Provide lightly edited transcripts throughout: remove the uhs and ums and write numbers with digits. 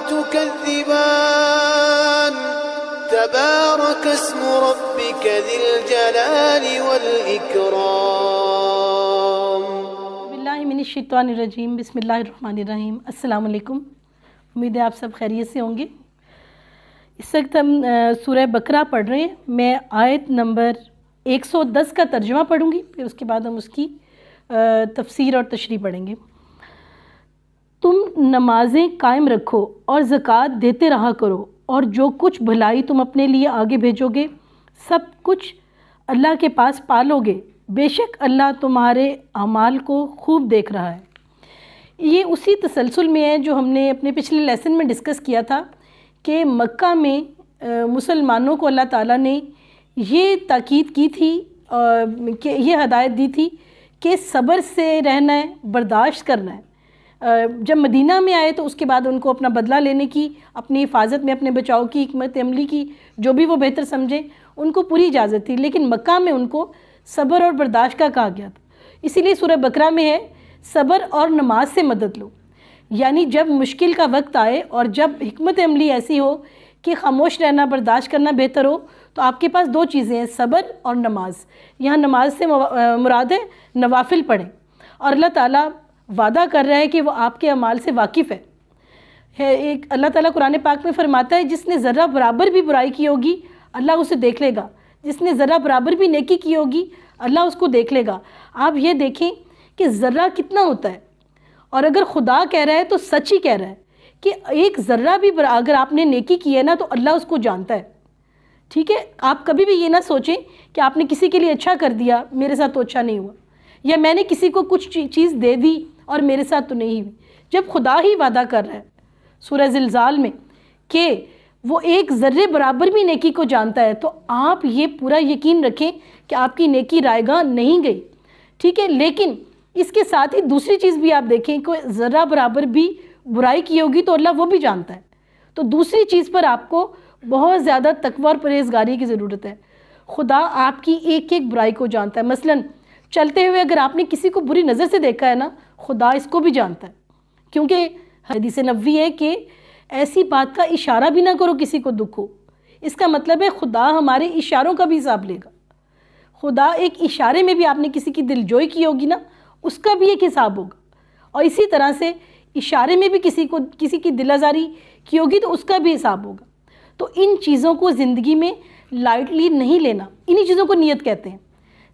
تكذبان تبارك اسم ربك ذي الجلال والإكرام. باللہ من الشیطان الرجیم. بسم اللہ الرحمن الرحیم. السلام علیکم. امید ہے آپ سب خیریت سے ہوں گے. اس وقت ہم سورہ بقرہ پڑھ رہے ہیں. میں آیت نمبر 110 کا ترجمہ پڑھوں گی، پھر اس کے بعد ہم اس کی تفسیر اور تشریح پڑھیں گے. تم نمازیں قائم رکھو اور زکوٰۃ دیتے رہا کرو، اور جو کچھ بھلائی تم اپنے لیے آگے بھیجو گے سب کچھ اللہ کے پاس پالو گے. بے شک اللہ تمہارے اعمال کو خوب دیکھ رہا ہے. یہ اسی تسلسل میں ہے جو ہم نے اپنے پچھلے لیسن میں ڈسکس کیا تھا کہ مکہ میں مسلمانوں کو اللہ تعالیٰ نے یہ تاکید کی تھی کہ یہ ہدایت دی تھی کہ صبر سے رہنا ہے، برداشت کرنا ہے. جب مدینہ میں آئے تو اس کے بعد ان کو اپنا بدلہ لینے کی، اپنی حفاظت میں اپنے بچاؤ کی، حکمت عملی کی جو بھی وہ بہتر سمجھیں ان کو پوری اجازت تھی، لیکن مکہ میں ان کو صبر اور برداشت کا کہا گیا تھا. اسی لیے سورہ بقرہ میں ہے صبر اور نماز سے مدد لو. یعنی جب مشکل کا وقت آئے اور جب حکمت عملی ایسی ہو کہ خاموش رہنا، برداشت کرنا بہتر ہو، تو آپ کے پاس دو چیزیں ہیں، صبر اور نماز. یہاں نماز سے مراد ہے نوافل پڑھیں، اور اللہ تعالیٰ وعدہ کر رہا ہے کہ وہ آپ کے اعمال سے واقف ہے. ایک اللہ تعالیٰ قرآن پاک میں فرماتا ہے جس نے ذرہ برابر بھی برائی کی ہوگی اللہ اسے دیکھ لے گا، جس نے ذرہ برابر بھی نیکی کی ہوگی اللہ اس کو دیکھ لے گا. آپ یہ دیکھیں کہ ذرہ کتنا ہوتا ہے، اور اگر خدا کہہ رہا ہے تو سچ ہی کہہ رہا ہے کہ ایک ذرہ بھی اگر آپ نے نیکی کی ہے نا تو اللہ اس کو جانتا ہے. ٹھیک ہے، آپ کبھی بھی یہ نہ سوچیں کہ آپ نے کسی کے لیے اچھا کر دیا میرے ساتھ تو اچھا نہیں ہوا، یا میں نے کسی کو کچھ چیز دے دی اور میرے ساتھ تو نہیں ہوئی. جب خدا ہی وعدہ کر رہا ہے سورہ زلزال میں کہ وہ ایک ذرے برابر بھی نیکی کو جانتا ہے، تو آپ یہ پورا یقین رکھیں کہ آپ کی نیکی رائے گاہ نہیں گئی. ٹھیک ہے، لیکن اس کے ساتھ ہی دوسری چیز بھی آپ دیکھیں کہ ذرہ برابر بھی برائی کی ہوگی تو اللہ وہ بھی جانتا ہے. تو دوسری چیز پر آپ کو بہت زیادہ تقوی اور پرہیزگاری کی ضرورت ہے. خدا آپ کی ایک ایک برائی کو جانتا ہے. مثلاً چلتے ہوئے اگر آپ نے کسی کو بری نظر سے دیکھا ہے نا، خدا اس کو بھی جانتا ہے، کیونکہ حدیث نبوی ہے کہ ایسی بات کا اشارہ بھی نہ کرو کسی کو دکھ ہو. اس کا مطلب ہے خدا ہمارے اشاروں کا بھی حساب لے گا. خدا ایک اشارے میں بھی آپ نے کسی کی دل جوئی کی ہوگی نا، اس کا بھی ایک حساب ہوگا. اور اسی طرح سے اشارے میں بھی کسی کی دل آزاری کی ہوگی تو اس کا بھی حساب ہوگا. تو ان چیزوں کو زندگی میں لائٹلی نہیں لینا. انہی چیزوں کو نیت کہتے ہیں.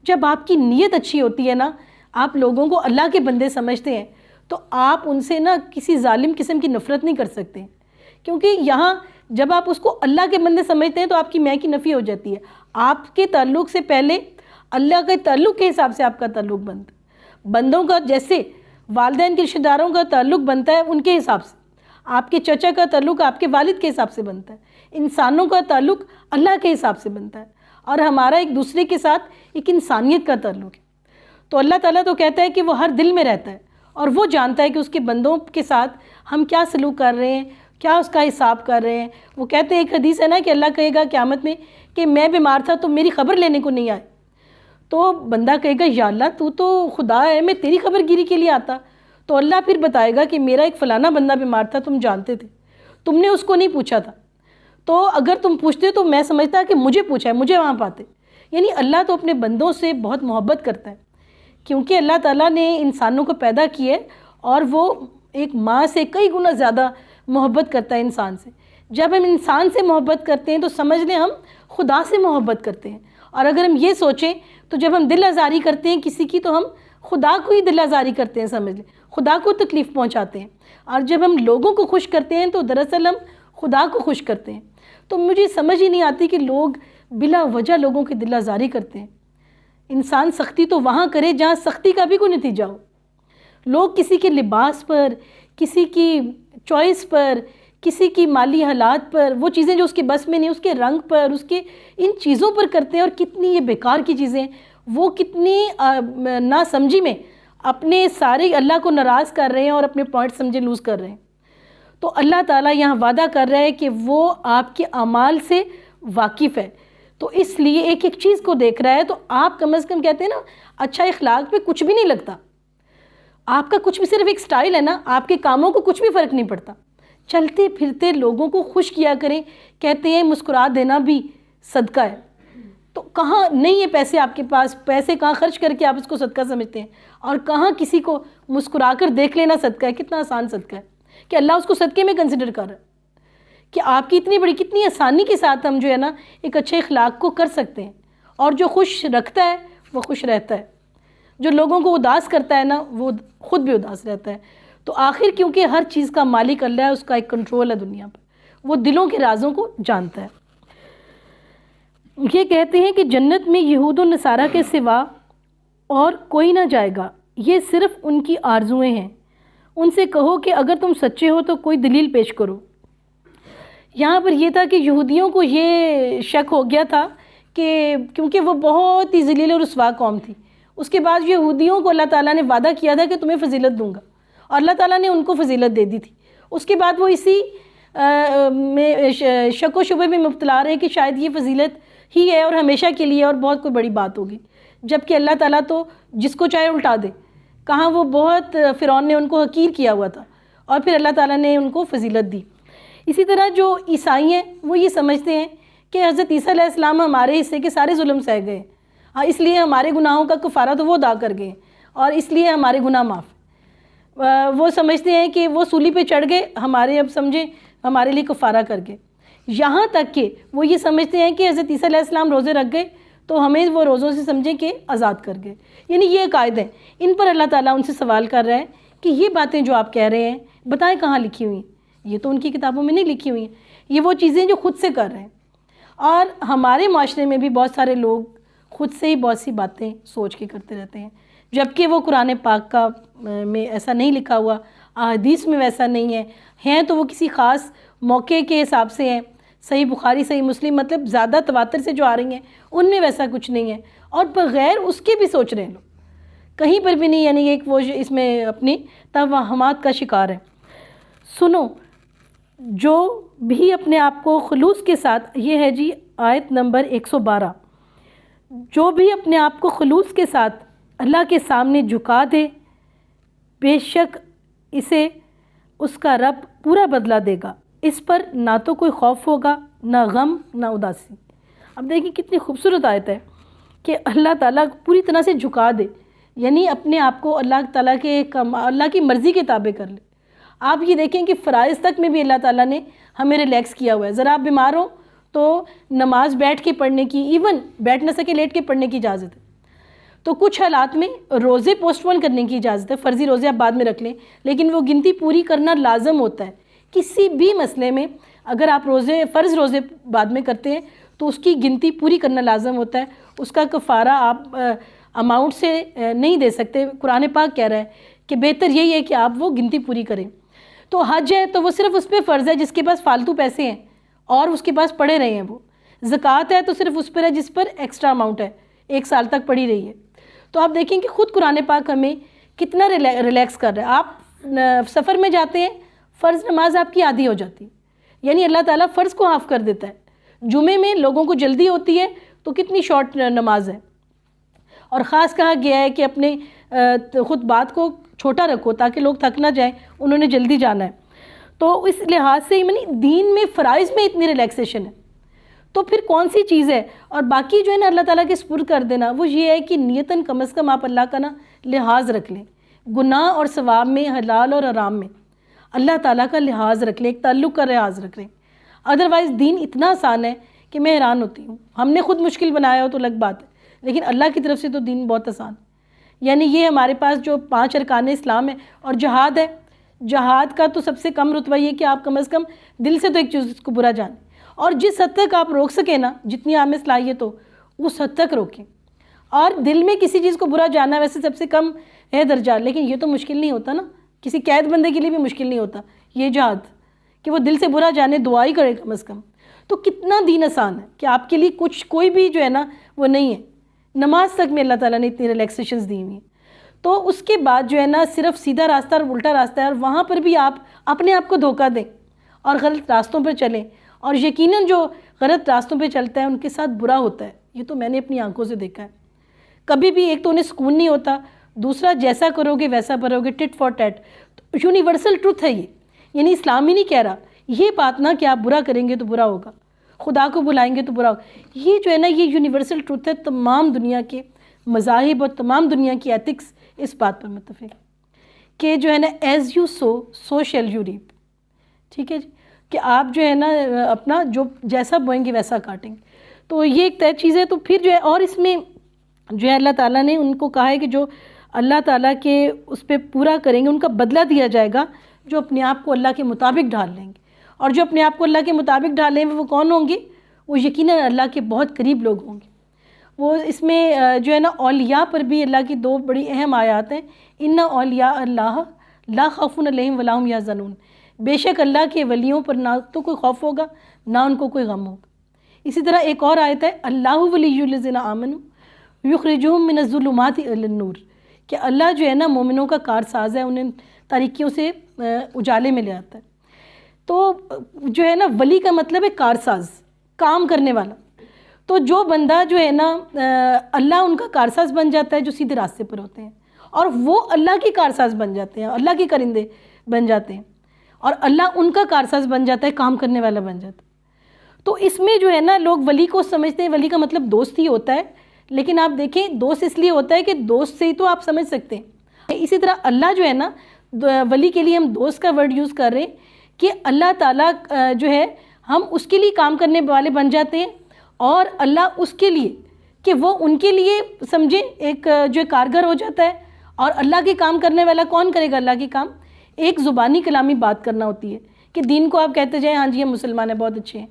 جب آپ کی نیت اچھی ہوتی ہے نا، آپ لوگوں کو اللہ کے بندے سمجھتے ہیں، تو آپ ان سے نا کسی ظالم قسم کی نفرت نہیں کر سکتے. کیونکہ یہاں جب آپ اس کو اللہ کے بندے سمجھتے ہیں تو آپ کی میں کی نفی ہو جاتی ہے. آپ کے تعلق سے پہلے اللہ کے تعلق کے حساب سے آپ کا تعلق بنتا ہے. بندوں کا جیسے والدین کے رشتہ داروں کا تعلق بنتا ہے ان کے حساب سے، آپ کے چچا کا تعلق آپ کے والد کے حساب سے بنتا ہے. انسانوں کا تعلق اللہ کے حساب سے بنتا ہے، اور ہمارا ایک دوسرے کے ساتھ ایک انسانیت کا تعلق ہے. تو اللہ تعالیٰ تو کہتا ہے کہ وہ ہر دل میں رہتا ہے، اور وہ جانتا ہے کہ اس کے بندوں کے ساتھ ہم کیا سلوک کر رہے ہیں، کیا اس کا حساب کر رہے ہیں. وہ کہتے ہیں، ایک حدیث ہے نا کہ اللہ کہے گا قیامت میں کہ میں بیمار تھا تو میری خبر لینے کو نہیں آئے. تو بندہ کہے گا یا اللہ تو خدا ہے، میں تیری خبر گیری کے لیے آتا. تو اللہ پھر بتائے گا کہ میرا ایک فلانا بندہ بیمار تھا، تم جانتے تھے، تم نے اس کو نہیں پوچھا تھا. تو اگر تم پوچھتے تو میں سمجھتا کہ مجھے پوچھا ہے، مجھے وہاں پاتے. یعنی اللہ تو اپنے بندوں سے بہت محبت کرتا ہے، کیونکہ اللہ تعالیٰ نے انسانوں کو پیدا کیا ہے اور وہ ایک ماں سے کئی گنا زیادہ محبت کرتا ہے انسان سے. جب ہم انسان سے محبت کرتے ہیں تو سمجھ لیں ہم خدا سے محبت کرتے ہیں. اور اگر ہم یہ سوچیں تو جب ہم دل آزاری کرتے ہیں کسی کی تو ہم خدا کو ہی دل آزاری کرتے ہیں، سمجھ لیں خدا کو تکلیف پہنچاتے ہیں. اور جب ہم لوگوں کو خوش کرتے ہیں تو دراصل ہم خدا کو خوش کرتے ہیں. تو مجھے سمجھ ہی نہیں آتی کہ لوگ بلا وجہ لوگوں کی دل آزاری کرتے ہیں. انسان سختی تو وہاں کرے جہاں سختی کا بھی کوئی نتیجہ ہو. لوگ کسی کے لباس پر، کسی کی چوائس پر، کسی کی مالی حالات پر، وہ چیزیں جو اس کے بس میں نہیں، اس کے رنگ پر، اس کے ان چیزوں پر کرتے ہیں. اور کتنی یہ بیکار کی چیزیں، وہ کتنی ناسمجھی میں اپنے سارے اللہ کو ناراض کر رہے ہیں اور اپنے پوائنٹ سمجھے لوز کر رہے ہیں. تو اللہ تعالیٰ یہاں وعدہ کر رہا ہے کہ وہ آپ کے اعمال سے واقف ہے. تو اس لیے ایک ایک چیز کو دیکھ رہا ہے. تو آپ کم از کم کہتے ہیں نا اچھا اخلاق پہ کچھ بھی نہیں لگتا. آپ کا کچھ بھی صرف ایک سٹائل ہے نا، آپ کے کاموں کو کچھ بھی فرق نہیں پڑتا چلتے پھرتے لوگوں کو خوش کیا کریں. کہتے ہیں مسکرا دینا بھی صدقہ ہے. تو کہاں نہیں ہے پیسے آپ کے پاس, پیسے کہاں خرچ کر کے آپ اس کو صدقہ سمجھتے ہیں, اور کہاں کسی کو مسکرا کر دیکھ لینا صدقہ ہے. کتنا آسان صدقہ ہے کہ اللہ اس کو صدقے میں کنسیڈر کر رہا ہے کہ آپ کی اتنی بڑی, کتنی آسانی کے ساتھ ہم جو ہے نا ایک اچھے اخلاق کو کر سکتے ہیں. اور جو خوش رکھتا ہے وہ خوش رہتا ہے, جو لوگوں کو اداس کرتا ہے نا وہ خود بھی اداس رہتا ہے. تو آخر کیونکہ ہر چیز کا مالک اللہ ہے, اس کا ایک کنٹرول ہے دنیا پر, وہ دلوں کے رازوں کو جانتا ہے. یہ کہتے ہیں کہ جنت میں یہود و نصارہ کے سوا اور کوئی نہ جائے گا, یہ صرف ان کی آرزویں ہیں. ان سے کہو کہ اگر تم سچے ہو تو کوئی دلیل پیش کرو. یہاں پر یہ تھا کہ یہودیوں کو یہ شک ہو گیا تھا کہ کیونکہ وہ بہت ہی ذلیل اور رسوا قوم تھی, اس کے بعد یہودیوں کو اللہ تعالیٰ نے وعدہ کیا تھا کہ تمہیں فضیلت دوں گا, اور اللہ تعالیٰ نے ان کو فضیلت دے دی تھی. اس کے بعد وہ اسی میں شک و شبہ میں مبتلا رہے کہ شاید یہ فضیلت ہی ہے اور ہمیشہ کے لیے اور بہت کوئی بڑی بات ہوگی, جبکہ اللہ تعالیٰ تو جس کو چاہے الٹا دے. کہاں وہ بہت فرعون نے ان کو حقیر کیا ہوا تھا اور پھر اللہ تعالیٰ نے ان کو فضیلت دی. اسی طرح جو عیسائی ہیں وہ یہ سمجھتے ہیں کہ حضرت عیسیٰ علیہ السلام ہمارے حصے کے سارے ظلم سہ گئے, اس لیے ہمارے گناہوں کا کفارہ تو وہ ادا کر گئے اور اس لیے ہمارے گناہ معاف. وہ سمجھتے ہیں کہ وہ سولی پہ چڑھ گئے, ہمارے اب سمجھیں ہمارے لیے کفارہ کر گئے. یہاں تک کہ وہ یہ سمجھتے ہیں کہ حضرت عیسیٰ علیہ السلام روزے رکھ گئے تو ہمیں وہ روزوں سے سمجھیں کہ آزاد کر گئے. یعنی یہ عقائد ہیں, ان پر اللہ تعالیٰ ان سے سوال کر رہا ہے کہ یہ باتیں جو آپ کہہ رہے ہیں بتائیں کہاں لکھی ہوئی ہیں. یہ تو ان کی کتابوں میں نہیں لکھی ہوئی ہیں, یہ وہ چیزیں جو خود سے کر رہے ہیں. اور ہمارے معاشرے میں بھی بہت سارے لوگ خود سے ہی بہت سی باتیں سوچ کے کرتے رہتے ہیں, جبکہ وہ قرآن پاک کا میں ایسا نہیں لکھا ہوا, احادیث میں ویسا نہیں ہے. ہیں تو وہ کسی خاص موقع کے حساب سے ہیں, صحیح بخاری صحیح مسلم مطلب زیادہ تواتر سے جو آ رہی ہیں ان میں ویسا کچھ نہیں ہے, اور بغیر اس کے بھی سوچ رہے ہیں لوگ, کہیں پر بھی نہیں. یعنی ایک وہ اس میں اپنی توہمات کا شکار ہے. سنو, جو بھی اپنے آپ کو خلوص کے ساتھ, یہ ہے جی آیت نمبر 112, جو بھی اپنے آپ کو خلوص کے ساتھ اللہ کے سامنے جھکا دے بے شک اسے اس کا رب پورا بدلہ دے گا, اس پر نہ تو کوئی خوف ہوگا نہ غم نہ اداسی. اب دیکھیں کتنی خوبصورت آیت ہے کہ اللہ تعالیٰ پوری طرح سے جھکا دے, یعنی اپنے آپ کو اللہ تعالیٰ کے اللہ کی مرضی کے تابع کر لے. آپ یہ دیکھیں کہ فرائض تک میں بھی اللہ تعالیٰ نے ہمیں ریلیکس کیا ہوا ہے. ذرا آپ بیمار ہو تو نماز بیٹھ کے پڑھنے کی, ایون بیٹھ نہ سکے لیٹ کے پڑھنے کی اجازت ہے. تو کچھ حالات میں روزے پوسٹ پون کرنے کی اجازت ہے, فرضی روزے آپ بعد میں رکھ لیں, لیکن وہ گنتی پوری کرنا لازم ہوتا ہے. کسی بھی مسئلے میں اگر آپ فرض روزے بعد میں کرتے ہیں تو اس کی گنتی پوری کرنا لازم ہوتا ہے. اس کا کفارہ آپ اماؤنٹ سے نہیں دے سکتے. قرآن پاک کہہ رہا ہے کہ بہتر یہی ہے کہ آپ وہ گنتی پوری کریں. تو حج ہے تو وہ صرف اس پہ فرض ہے جس کے پاس فالتو پیسے ہیں اور اس کے پاس پڑے رہے ہیں. وہ زکوٰۃ ہے تو صرف اس پر ہے جس پر ایکسٹرا اماؤنٹ ہے, 1 سال تک پڑی رہی ہے. تو آپ دیکھیں کہ خود قرآن پاک ہمیں کتنا ریلیکس کر رہا ہے. آپ سفر میں جاتے ہیں, فرض نماز آپ کی آدھی ہو جاتی ہے, یعنی اللہ تعالیٰ فرض کو معاف کر دیتا ہے. جمعے میں لوگوں کو جلدی ہوتی ہے تو کتنی شارٹ نماز ہے, اور خاص کہا گیا ہے کہ اپنے خطبات کو چھوٹا رکھو تاکہ لوگ تھک نہ جائیں, انہوں نے جلدی جانا ہے. تو اس لحاظ سے یعنی دین میں فرائض میں اتنی ریلیکسیشن ہے تو پھر کون سی چیز ہے. اور باقی جو ہے نا اللہ تعالیٰ کے سپرد کر دینا, وہ یہ ہے کہ نیتاً کم از کم آپ اللہ کا نا لحاظ رکھ لیں. گناہ اور ثواب میں, حلال اور حرام میں اللہ تعالیٰ کا لحاظ رکھ لیں, ایک تعلق کا لحاظ رکھ لیں. ادروائز دین اتنا آسان ہے کہ میں حیران ہوتی ہوں. ہم نے خود مشکل بنایا ہو تو الگ بات ہے, لیکن اللہ کی طرف سے تو دین بہت آسان ہے. یعنی یہ ہمارے پاس جو 5 ارکان اسلام ہے, اور جہاد ہے. جہاد کا تو سب سے کم رتبہ یہ کہ آپ کم از کم دل سے تو ایک چیز کو برا جانیں, اور جس حد تک آپ روک سکیں نا, جتنی آپ میں صلاحیت ہو اس حد تک روکیں. اور دل میں کسی چیز کو برا جاننا ویسے سب سے کم ہے درجہ, لیکن یہ تو مشکل نہیں ہوتا نا, کسی قید بندے کے لیے بھی مشکل نہیں ہوتا یہ جہاد کہ وہ دل سے برا جانے, دعا ہی کرے کم از کم. تو کتنا دین آسان ہے کہ آپ کے لیے کچھ کوئی بھی جو ہے نا وہ نہیں ہے. نماز تک میں اللہ تعالیٰ نے اتنی ریلیکسیشنز دی ہوئی ہیں. تو اس کے بعد جو ہے نا صرف سیدھا راستہ اور الٹا راستہ ہے, اور وہاں پر بھی آپ اپنے آپ کو دھوکہ دیں اور غلط راستوں پر چلیں. اور یقیناً جو غلط راستوں پہ چلتا ہے ان کے ساتھ برا ہوتا ہے. یہ تو میں نے اپنی آنکھوں سے دیکھا ہے. کبھی بھی ایک تو انہیں سکون نہیں ہوتا, دوسرا جیسا کرو گے ویسا کرو گے, ٹٹ فار ٹیٹ. یونیورسل ٹروتھ ہے یہ یعنی اسلام ہی نہیں کہہ رہا یہ بات نہ کہ آپ برا کریں گے تو برا ہوگا، خدا کو بلائیں گے تو برا ہوگا. یہ جو ہے نا یہ یونیورسل ٹروتھ ہے، تمام دنیا کے مذاہب اور تمام دنیا کی ایتھکس اس بات پر متفق کہ جو ہے نا as you sow shall you reap. ٹھیک ہے جی، کہ آپ جو ہے نا اپنا جو جیسا بوئیں گے ویسا کاٹیں گے. تو یہ ایک طے چیز ہے. تو پھر جو ہے اور اس میں جو ہے اللہ تعالیٰ نے ان کو کہا ہے کہ جو اللہ تعالیٰ کے اس پہ پورا کریں گے ان کا بدلہ دیا جائے گا جو اپنے آپ کو اللہ کے مطابق ڈھال لیں گے. اور جو اپنے آپ کو اللہ کے مطابق ڈھالیں گے وہ کون ہوں گے؟ وہ یقیناً اللہ کے بہت قریب لوگ ہوں گے. وہ اس میں جو ہے نا اولیاء پر بھی اللہ کی دو بڑی اہم آیات ہیں. ان اولیاء اللہ لا خوف علیہم ولا هم یحزنون. بے شک اللہ کے ولیوں پر نہ تو کوئی خوف ہوگا نہ ان کو کوئی غم ہوگا. اسی طرح ایک اور آیت ہے اللہ ولی الذین آمنوا یخرجہم من الظلمات الی النور، کہ اللہ جو ہے نا مومنوں کا کارساز ہے، انہیں تاریکیوں سے اجالے میں لے آتا ہے. تو جو ہے نا ولی کا مطلب ہے کارساز، کام کرنے والا. تو جو بندہ جو ہے نا اللہ ان کا کارساز بن جاتا ہے جو سیدھے راستے پر ہوتے ہیں، اور وہ اللہ کی کارساز بن جاتے ہیں، اللہ کے کرندے بن جاتے ہیں، اور اللہ ان کا کارساز بن جاتا ہے، کام کرنے والا بن جاتا ہے. تو اس میں جو ہے نا لوگ ولی کو سمجھتے ہیں ولی کا مطلب دوست ہی ہوتا ہے، لیکن آپ دیکھیں دوست اس لیے ہوتا ہے کہ دوست سے ہی تو آپ سمجھ سکتے ہیں. اسی طرح اللہ جو ہے نا ولی کے لیے ہم دوست کا ورڈ یوز کر رہے ہیں کہ اللہ تعالیٰ جو ہے ہم اس کے لیے کام کرنے والے بن جاتے ہیں، اور اللہ اس کے لیے کہ وہ ان کے لیے سمجھیں ایک جو کارگر ہو جاتا ہے. اور اللہ کے کام کرنے والا کون کرے گا اللہ کے کام؟ ایک زبانی کلامی بات کرنا ہوتی ہے کہ دین کو آپ کہتے جائیں ہاں جی ہم مسلمان ہیں بہت اچھے ہیں.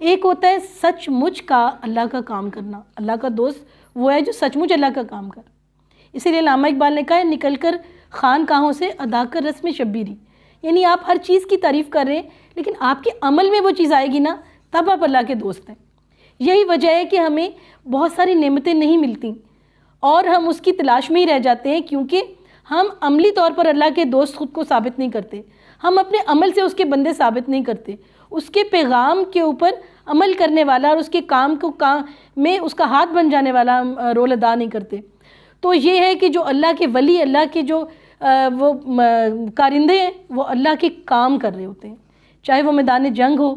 ایک ہوتا ہے سچ مچ کا اللہ کا کام کرنا. اللہ کا دوست وہ ہے جو سچ مچ اللہ کا کام کر. اسی لیے علامہ اقبال نے کہا ہے نکل کر خانقاہوں سے ادا کر رسم شبیری. یعنی آپ ہر چیز کی تعریف کر رہے ہیں لیکن آپ کے عمل میں وہ چیز آئے گی نا تب آپ اللہ کے دوست ہیں. یہی وجہ ہے کہ ہمیں بہت ساری نعمتیں نہیں ملتی اور ہم اس کی تلاش میں ہی رہ جاتے ہیں، کیونکہ ہم عملی طور پر اللہ کے دوست خود کو ثابت نہیں کرتے. ہم اپنے عمل سے اس کے بندے ثابت نہیں کرتے. اس کے پیغام کے اوپر عمل کرنے والا اور اس کے کام کو میں اس کا ہاتھ بن جانے والا رول ادا نہیں کرتے. تو یہ ہے کہ جو اللہ کے ولی، اللہ کے جو وہ کارندے ہیں وہ اللہ کے کام کر رہے ہوتے ہیں. چاہے وہ میدان جنگ ہو،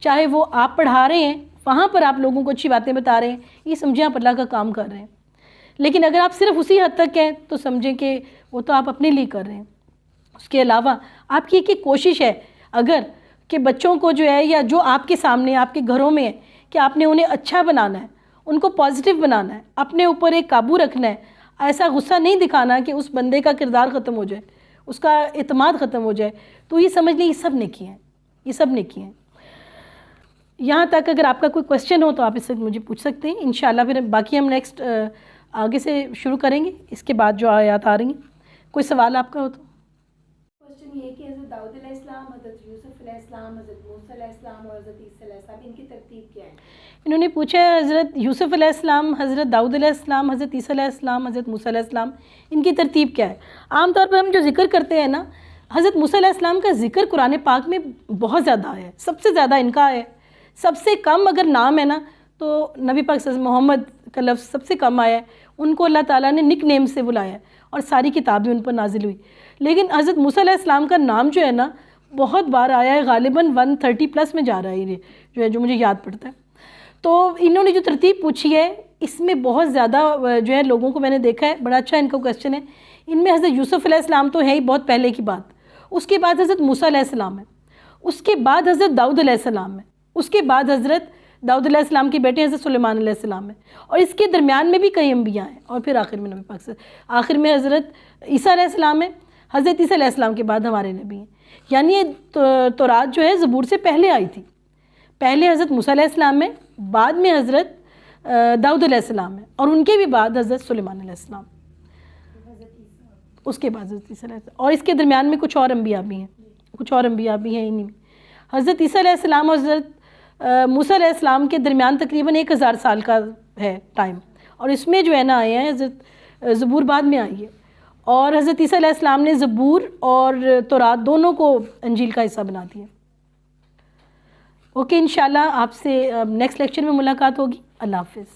چاہے وہ آپ پڑھا رہے ہیں وہاں پر آپ لوگوں کو اچھی باتیں بتا رہے ہیں، یہ سمجھیں آپ اللہ کا کام کر رہے ہیں. لیکن اگر آپ صرف اسی حد تک ہیں تو سمجھیں کہ وہ تو آپ اپنے لیے کر رہے ہیں. اس کے علاوہ آپ کی ایک کوشش ہے اگر کہ بچوں کو جو ہے یا جو آپ کے سامنے آپ کے گھروں میں ہے کہ آپ نے انہیں اچھا بنانا ہے، ان کو پازیٹیو بنانا ہے، اپنے اوپر ایک قابو رکھنا ہے. ایسا غصہ نہیں دکھانا کہ اس بندے کا کردار ختم ہو جائے، اس کا اعتماد ختم ہو جائے. تو یہ سمجھ لیں یہ سب نے کیے ہیں، یہ سب نے کیے ہیں. یہاں تک اگر آپ کا کوئی کویسچن ہو تو آپ اس سے مجھے پوچھ سکتے ہیں. انشاءاللہ پھر باقی ہم نیکسٹ آگے سے شروع کریں گے اس کے بعد جو آیات آ رہی ہیں. کوئی سوال آپ کا ہو تو؟ کوشچن یہ کہ حضرت داؤد علیہ السلام، حضرت یوسف علیہ السلام، حضرت موسیٰ علیہ السلام اور حضرت عیسیٰ علیہ السلام، ان کی ترتیب کیا ہے؟ انہوں نے پوچھا ہے حضرت یوسف علیہ السلام، حضرت داؤد علیہ السلام، حضرت عیسیٰ علیہ السلام، حضرت موسیٰ علیہ السلام، ان کی ترتیب کیا ہے؟ عام طور پر ہم جو ذکر کرتے ہیں نا حضرت موسیٰ علیہ السلام کا ذکر قرآن پاک میں بہت زیادہ ہے، سب سے زیادہ ان کا ہے. سب سے کم اگر نام ہے نا تو نبی پاک صلی اللہ علیہ وسلم محمد کا لفظ سب سے کم آیا ہے. ان کو اللہ تعالیٰ نے نک نیم سے بلایا ہے اور ساری کتابیں ان پر نازل ہوئی. لیکن حضرت موسیٰ علیہ السلام کا نام جو ہے نا بہت بار آیا ہے، غالباً 130+ میں جا رہا ہے یہ جو مجھے یاد پڑتا ہے. تو انہوں نے جو ترتیب پوچھی ہے اس میں بہت زیادہ جو ہے لوگوں کو میں نے دیکھا ہے، بڑا اچھا ان کا کویسچن ہے. ان میں حضرت یوسف علیہ السلام تو ہے ہی بہت پہلے کی بات، اس کے بعد حضرت موسیٰ علیہ السلام ہے، اس کے بعد حضرت داؤد علیہ السلام ہے، اس کے بعد حضرت داؤد علیہ السلام کے بیٹے حضرت سلیمان علیہ السلام ہے، اور اس کے درمیان میں بھی کئی انبیاء ہیں، اور پھر آخر میں نبی پاک سے آخر میں حضرت عیسیٰ علیہ السلام ہے. حضرت عیسیٰ علیہ السلام کے بعد ہمارے نبی ہیں. یعنی یہ تورات جو ہے زبور سے پہلے آئی تھی. پہلے حضرت موسیٰ علیہ السلام ہے، بعد میں حضرت داؤد علیہ السلام ہے، اور ان کے بھی بعد حضرت سلیمان علیہ السلام، اس کے بعد حضرت عیسیٰ علیہ السلام، اور اس کے درمیان میں کچھ اور انبیاء بھی ہیں، کچھ اور انبیاء بھی ہیں انہی میں. حضرت عیسیٰ علیہ السلام اور حضرت موسیٰ علیہ السلام کے درمیان تقریباً 1000 سال کا ہے ٹائم، اور اس میں جو ہے نا آئے ہیں حضرت زبور بعد میں آئی ہے، اور حضرت عیسیٰ علیہ السلام نے زبور اور تورات دونوں کو انجیل کا حصہ بنا دیا. اوکے، انشاءاللہ آپ سے نیکسٹ لیکچر میں ملاقات ہوگی. اللہ حافظ.